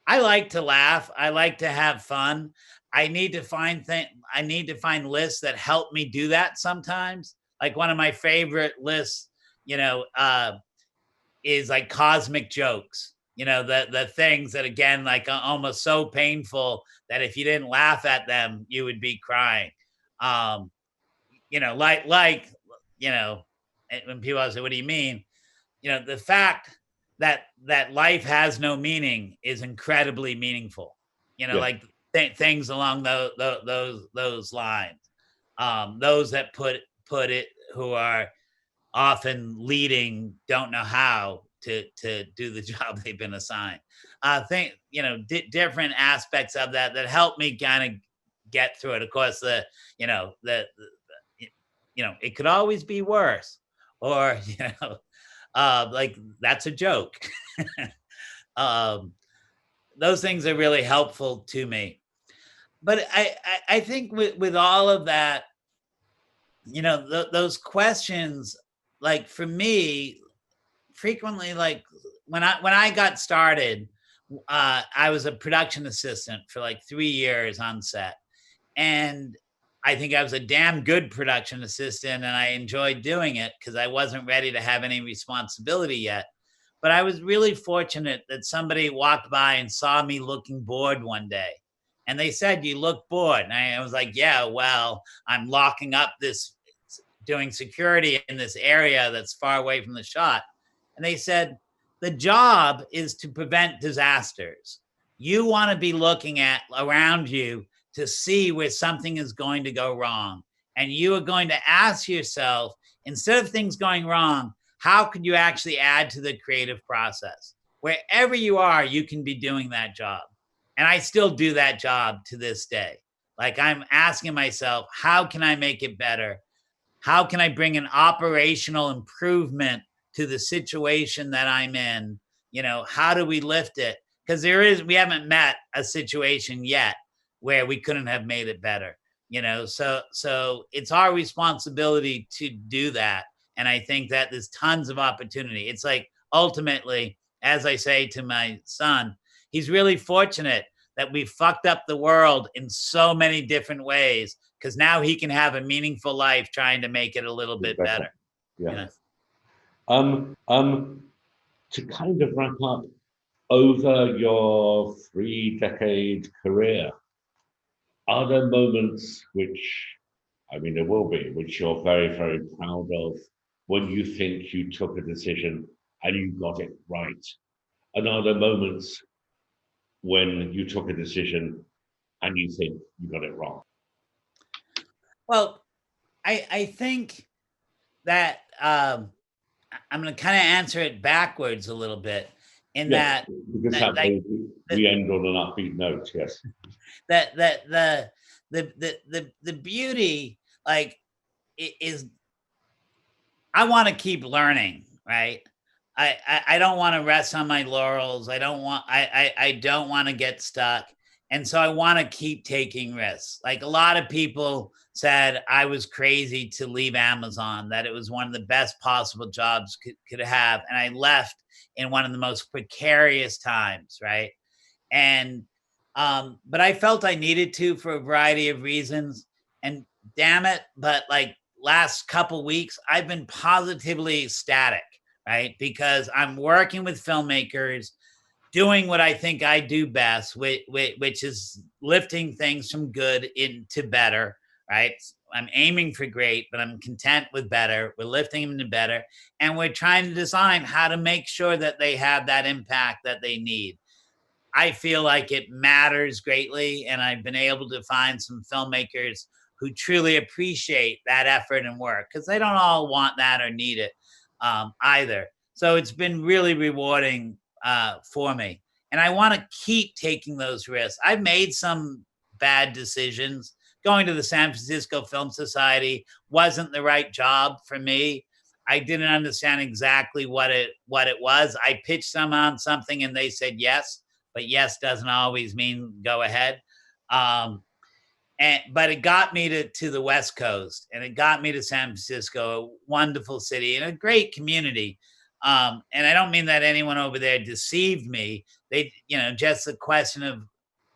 I like to laugh. I like to have fun. I need to find lists that help me do that sometimes. Like one of my favorite lists, is like cosmic jokes. The things that again, like almost so painful that if you didn't laugh at them, you would be crying. Um, when people say, "What do you mean?" The fact that life has no meaning is incredibly meaningful.
Yeah.
Like things along those lines. Those that put it who are often leading don't know how to do the job they've been assigned. Different aspects of that help me kind of get through it. Of course, it could always be worse, or like that's a joke. Those things are really helpful to me. But I think with all of that, those questions, like for me, frequently, like when I got started, I was a production assistant for like 3 years on set, and I think I was a damn good production assistant, and I enjoyed doing it because I wasn't ready to have any responsibility yet. But I was really fortunate that somebody walked by and saw me looking bored one day. And they said, "You look bored." And I was like, "Yeah, well, I'm locking up this, doing security in this area that's far away from the shot." And they said, "The job is to prevent disasters. You want to be looking at around you to see where something is going to go wrong. And you are going to ask yourself, instead of things going wrong, how could you actually add to the creative process? Wherever you are, you can be doing that job." And I still do that job to this day. Like, I'm asking myself, how can I make it better? How can I bring an operational improvement to the situation that I'm in? How do we lift it? Because we haven't met a situation yet where we couldn't have made it better. So it's our responsibility to do that. And I think that there's tons of opportunity. It's like, ultimately, as I say to my son, he's really fortunate that we fucked up the world in so many different ways, because now he can have a meaningful life trying to make it a little bit better.
Yeah. To kind of wrap up, over your 3-decade career, are there moments which, I mean, there will be, which you're very, very proud of, when you think you took a decision and you got it right? And are there moments when you took a decision and you think you got it wrong?
Well, I think that I'm going to kind of answer it backwards a little bit, in
Yes,
that
because that
like
way we end on an upbeat note. Yes.
that the beauty, like, is, I want to keep learning, right? I don't want to rest on my laurels. I don't want to get stuck. And so I want to keep taking risks. Like, a lot of people said I was crazy to leave Amazon, that it was one of the best possible jobs could have. And I left in one of the most precarious times, right? And but I felt I needed to, for a variety of reasons. And damn it, but like, last couple weeks I've been positively ecstatic, right? Because I'm working with filmmakers, doing what I think I do best, which is lifting things from good into better, right? I'm aiming for great, but I'm content with better. We're lifting them to better, and we're trying to design how to make sure that they have that impact that they need. I feel like it matters greatly, and I've been able to find some filmmakers who truly appreciate that effort and work, because they don't all want that or need it either. So it's been really rewarding for me, and I want to keep taking those risks. I've made some bad decisions. Going to the San Francisco Film Society wasn't the right job for me. I didn't understand exactly what it was. I pitched them on something and they said yes, but yes doesn't always mean go ahead. Um, but it got me to the West Coast, and it got me to San Francisco, a wonderful city and a great community. And I don't mean that anyone over there deceived me. Just a question of,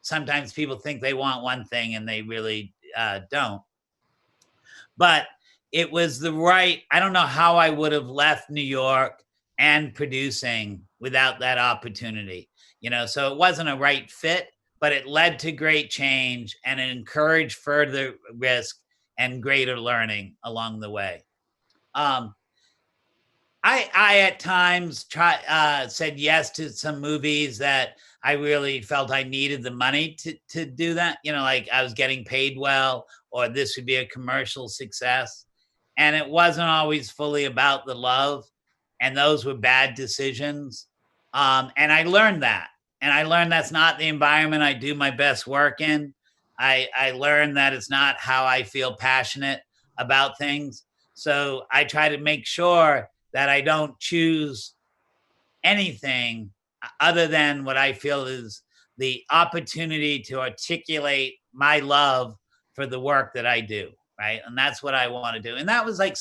sometimes people think they want one thing and they really don't. But it was the right, I don't know how I would have left New York and producing without that opportunity. So it wasn't a right fit, but it led to great change, and it encouraged further risk and greater learning along the way. Um, I at times said yes to some movies that I really felt I needed the money to do that. Like, I was getting paid well, or this would be a commercial success, and it wasn't always fully about the love, and those were bad decisions. And I learned that, and I learned that's not the environment I do my best work in. I learned that it's not how I feel passionate about things. So I try to make sure that I don't choose anything other than what I feel is the opportunity to articulate my love for the work that I do, right? And that's what I want to do. And that was like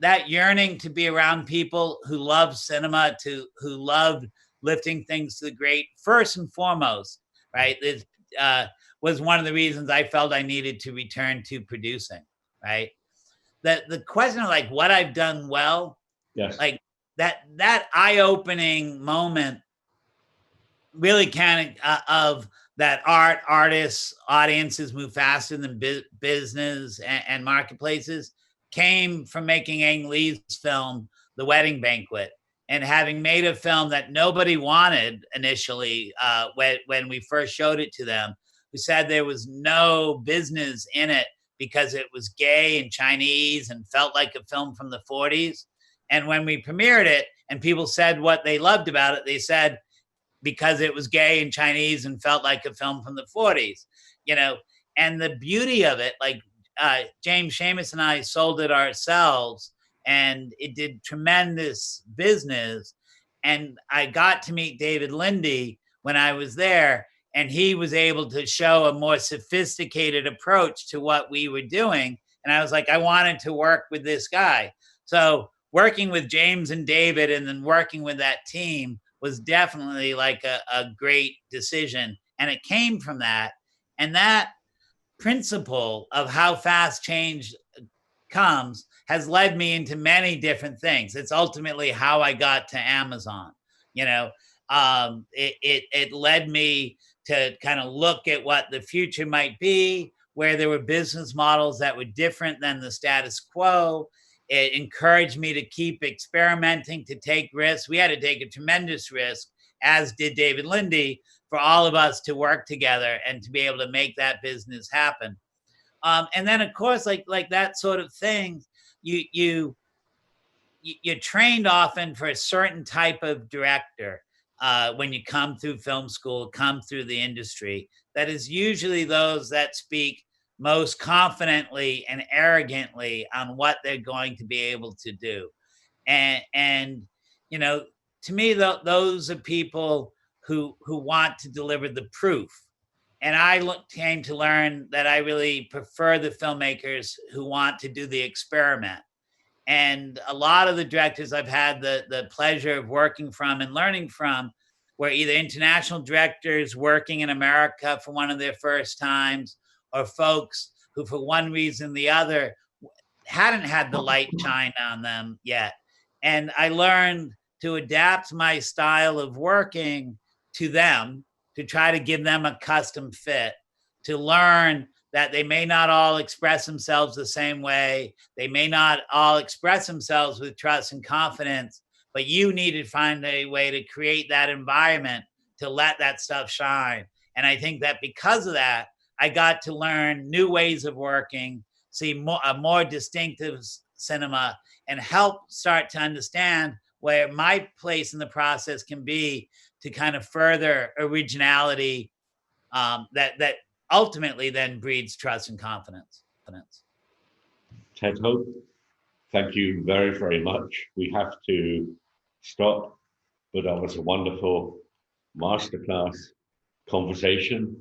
that yearning to be around people who love cinema, who loved lifting things to the great, first and foremost, right? It was one of the reasons I felt I needed to return to producing, right? The question of, like, what I've done well,
Yes.
like, that eye-opening moment really kind of that artists, audiences move faster than business and marketplaces came from making Ang Lee's film, The Wedding Banquet, and having made a film that nobody wanted initially when we first showed it to them, who said there was no business in it because it was gay and Chinese and felt like a film from the 40s. And when we premiered it and people said what they loved about it, they said, because it was gay and Chinese and felt like a film from the 40s, you know. And the beauty of it, like James Seamus and I sold it ourselves, and it did tremendous business. And I got to meet David Lindy when I was there, and he was able to show a more sophisticated approach to what we were doing. And I was like, I wanted to work with this guy. So working with James and David and then working with that team was definitely like a great decision. And it came from that. And that principle of how fast change comes has led me into many different things. It's ultimately how I got to Amazon. You know, it led me to kind of look at what the future might be, where there were business models that were different than the status quo. It encouraged me to keep experimenting, to take risks. We had to take a tremendous risk, as did David Lindy, for all of us to work together and to be able to make that business happen. And then, of course, like that sort of thing, you're trained often for a certain type of director when you come through film school, come through the industry. That is usually those that speak most confidently and arrogantly on what they're going to be able to do. And you know, to me, those are people who want to deliver the proof. And came to learn that I really prefer the filmmakers who want to do the experiment. And a lot of the directors I've had the pleasure of working from and learning from were either international directors working in America for one of their first times, or folks who, for one reason or the other, hadn't had the light shine on them yet. And I learned to adapt my style of working to them, to try to give them a custom fit, to learn that they may not all express themselves the same way. They may not all express themselves with trust and confidence, but you need to find a way to create that environment to let that stuff shine. And I think that because of that, I got to learn new ways of working, see a more distinctive cinema, and help start to understand where my place in the process can be to kind of further originality that ultimately then breeds trust and confidence.
Ted Hope, thank you very, very much. We have to stop, but that was a wonderful masterclass conversation.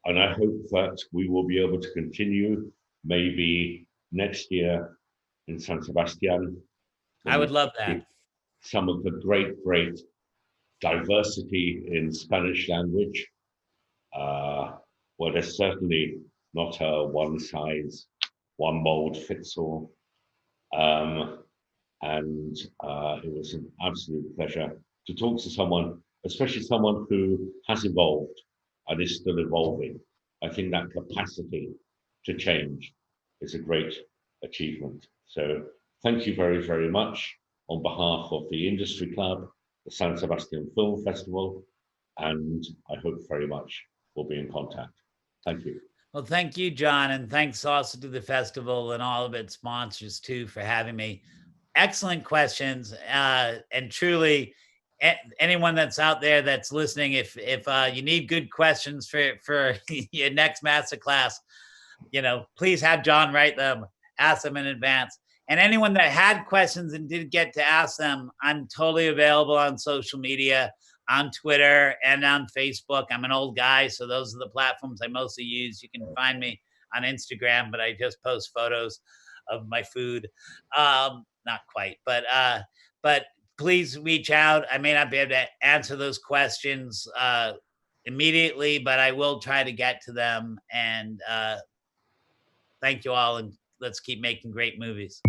And I hope that we will be able to continue maybe next year in San Sebastian.
I would love that.
Some of the great, great diversity in Spanish language. Well, there's certainly not a one size, one mold fits all. And it was an absolute pleasure to talk to someone, especially someone who has evolved and is still evolving. I think that capacity to change is a great achievement. So thank you very, very much on behalf of the Industry Club, the San Sebastian Film Festival, and I hope very much we'll be in contact. Thank you.
Well, thank you, John, and thanks also to the festival and all of its sponsors too for having me. Excellent questions, and truly, anyone that's out there that's listening, if you need good questions for your next masterclass, you know, please have John write them, ask them in advance. And anyone that had questions and didn't get to ask them, I'm totally available on social media, on Twitter and on Facebook. I'm an old guy, so those are the platforms I mostly use. You can find me on Instagram, but I just post photos of my food. Not quite, but please reach out. I may not be able to answer those questions immediately, but I will try to get to them. And thank you all, and let's keep making great movies.